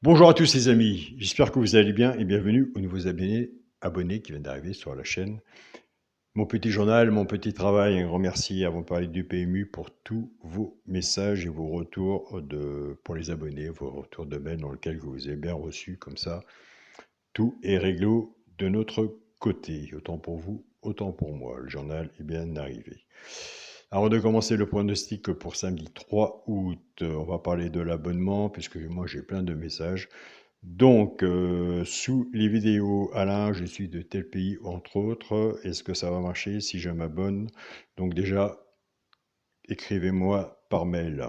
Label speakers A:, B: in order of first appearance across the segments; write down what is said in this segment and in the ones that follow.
A: Bonjour à tous les amis, j'espère que vous allez bien et bienvenue aux nouveaux abonnés qui viennent d'arriver sur la chaîne. Mon petit journal, mon petit travail, un grand merci avant de parler du PMU pour tous vos messages et vos retours pour les abonnés, vos retours de mail dans lesquels vous avez bien reçu, comme ça, tout est réglo de notre côté, autant pour vous, autant pour moi. Le journal est bien arrivé. Avant de commencer le pronostic pour samedi 3 août, on va parler de l'abonnement, puisque moi j'ai plein de messages. Donc, sous les vidéos, Alain, je suis de tel pays, entre autres. Est-ce que ça va marcher si je m'abonne? Donc déjà, écrivez-moi par mail.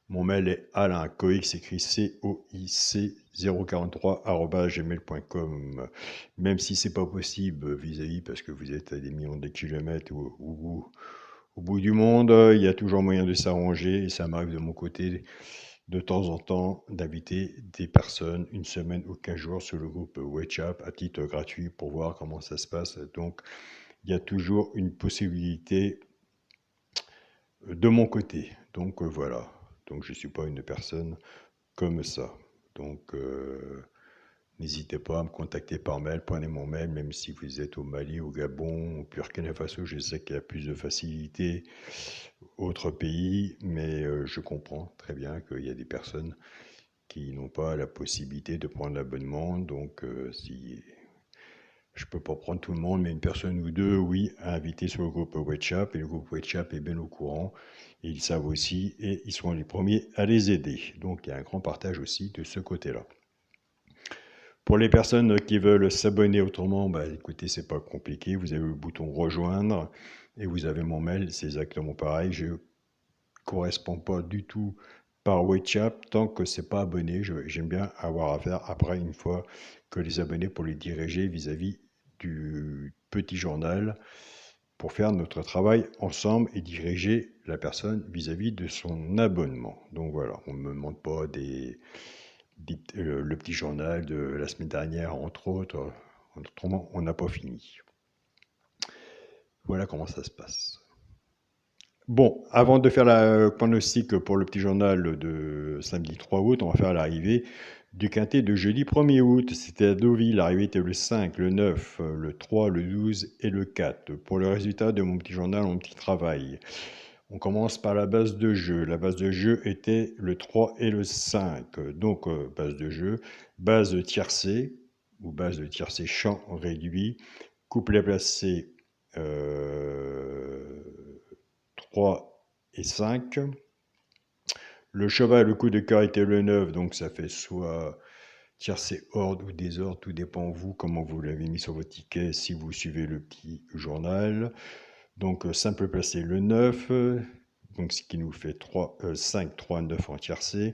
A: Mon mail est alaincoix, écrit COIC 043@gmail.com. Même si c'est pas possible vis-à-vis parce que vous êtes à des millions de kilomètres au bout du monde, il y a toujours moyen de s'arranger et ça m'arrive de mon côté de temps en temps d'inviter des personnes une semaine ou 15 jours sur le groupe WhatsApp à titre gratuit pour voir comment ça se passe. Donc il y a toujours une possibilité de mon côté. Donc voilà. Donc je ne suis pas une personne comme ça. Donc n'hésitez pas à me contacter par mail, prenez mon mail, même si vous êtes au Mali, au Gabon, au Burkina Faso, je sais qu'il y a plus de facilité, autres pays, mais je comprends très bien qu'il y a des personnes qui n'ont pas la possibilité de prendre l'abonnement, donc si je peux pas prendre tout le monde, mais une personne ou deux, oui, à inviter sur le groupe WhatsApp, et le groupe WhatsApp est bien au courant, et ils savent aussi, et ils seront les premiers à les aider. Donc il y a un grand partage aussi de ce côté-là. Pour les personnes qui veulent s'abonner autrement, bah, écoutez, c'est pas compliqué. Vous avez le bouton rejoindre et vous avez mon mail. C'est exactement pareil. Je ne correspond pas du tout par WhatsApp tant que c'est pas abonné. J'aime bien avoir affaire après une fois que les abonnés pour les diriger vis-à-vis du petit journal pour faire notre travail ensemble et diriger la personne vis-à-vis de son abonnement. Donc voilà, on ne me demande pas le petit journal de la semaine dernière, entre autres. Autrement, on n'a pas fini. Voilà comment ça se passe. Bon, avant de faire le pronostic pour le petit journal de samedi 3 août, on va faire l'arrivée du quintet de jeudi 1er août. C'était à Deauville, l'arrivée était le 5, le 9, le 3, le 12 et le 4. Pour le résultat de mon petit journal, mon petit travail, on commence par la base de jeu. La base de jeu était le 3 et le 5. Donc, base de jeu, base tiercée, ou base de tiercée champ réduit, couplet placé 3 et 5. Le cheval, le coup de cœur était le 9, donc ça fait soit tiercé ordre ou désordre, tout dépend de vous, comment vous l'avez mis sur votre ticket, si vous suivez le petit journal. Donc simple placé le 9, donc ce qui nous fait 5, 3, 9 en tiercé.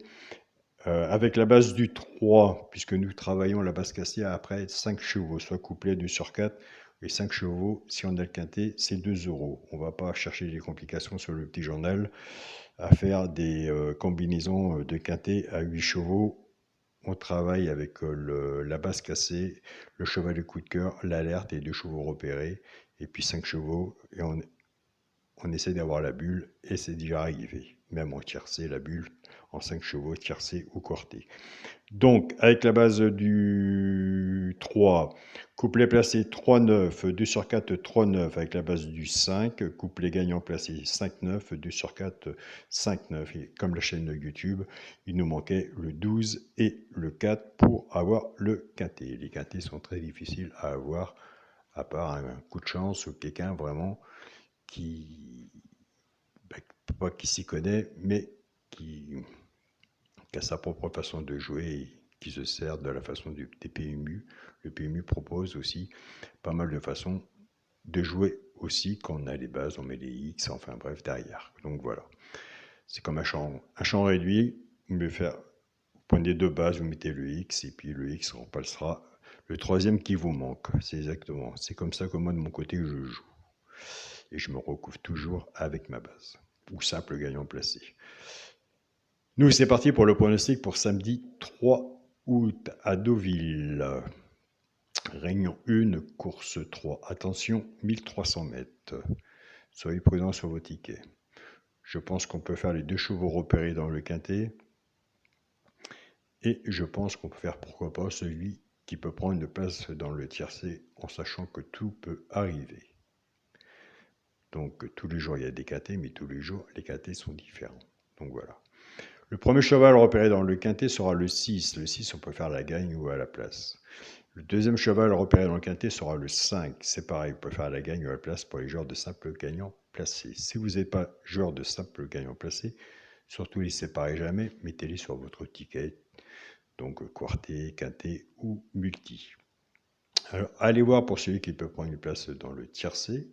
A: Avec la base du 3, puisque nous travaillons la base cassée après 5 chevaux, soit couplet 2 sur 4, et 5 chevaux, si on a le quintet, c'est 2 euros. On ne va pas chercher des complications sur le petit journal à faire des combinaisons de quintet à 8 chevaux. On travaille avec la base cassée, le cheval de coup de cœur, l'alerte et 2 chevaux repérés, et puis 5 chevaux, et on essaie d'avoir la bulle, et c'est déjà arrivé. Même en tiercé, la bulle, en 5 chevaux, tiercé ou quarté. Donc, avec la base du 3, couplet placé 3-9, 2 sur 4, 3-9, avec la base du 5, couplet gagnant placé 5-9, 2 sur 4, 5-9. Et comme la chaîne de YouTube, il nous manquait le 12 et le 4 pour avoir le quintet. Les quintets sont très difficiles à avoir, à part un coup de chance ou quelqu'un vraiment qui, bah, pas qui s'y connaît, mais qui a sa propre façon de jouer et qui se sert de la façon des PMU. Le PMU propose aussi pas mal de façons de jouer aussi quand on a les bases, on met les X, enfin bref, derrière. Donc voilà. C'est comme un champ réduit. Vous prenez deux bases, vous mettez le X, et puis le X remplacera le troisième qui vous manque. C'est exactement. C'est comme ça que moi, de mon côté, je joue. Et je me recouvre toujours avec ma base. Ou simple gagnant placé. Nous, c'est parti pour le pronostic pour samedi 3 août à Deauville. Réunion 1, course 3. Attention, 1300 mètres. Soyez prudents sur vos tickets. Je pense qu'on peut faire les 2 chevaux repérés dans le quintet. Et je pense qu'on peut faire, pourquoi pas, celui qui peut prendre une place dans le tiercé en sachant que tout peut arriver. Donc tous les jours il y a des quintés, mais tous les jours les quintés sont différents. Donc voilà. Le premier cheval repéré dans le quintet sera le 6. Le 6, on peut faire la gagne ou à la place. Le deuxième cheval repéré dans le quintet sera le 5. C'est pareil, on peut faire la gagne ou à la place pour les joueurs de simple gagnant placé. Si vous n'êtes pas joueur de simple gagnant placé, surtout les séparez jamais, mettez-les sur votre ticket. Donc quarté, quintet ou multi. Alors allez voir pour celui qui peut prendre une place dans le tiercé.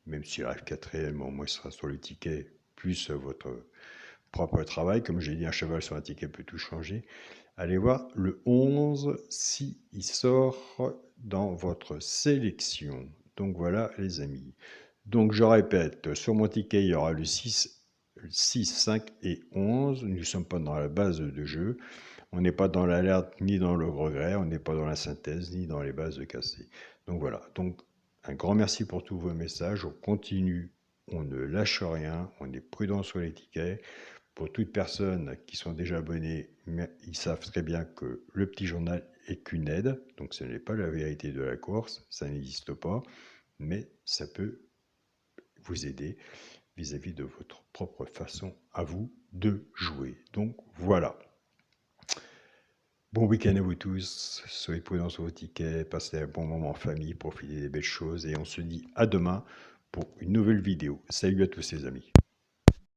A: Même s'il arrive quatrième, au moins il sera sur le ticket, plus votre propre travail. Comme j'ai dit, un cheval sur un ticket peut tout changer. Allez voir le 11 si il sort dans votre sélection. Donc voilà les amis. Donc je répète, sur mon ticket il y aura le 6, 5 et 11. Nous ne sommes pas dans la base de jeu. On n'est pas dans l'alerte ni dans le regret. On n'est pas dans la synthèse ni dans les bases de cassé. Donc voilà. Donc un grand merci pour tous vos messages. On continue. On ne lâche rien. On est prudent sur les tickets. Pour toutes personnes qui sont déjà abonnées, ils savent très bien que le petit journal est qu'une aide, donc ce n'est pas la vérité de la course, ça n'existe pas, mais ça peut vous aider vis-à-vis de votre propre façon à vous de jouer. Donc voilà. Bon week-end à vous tous, soyez prudents sur vos tickets, passez un bon moment en famille, profitez des belles choses et on se dit à demain pour une nouvelle vidéo. Salut à tous les amis.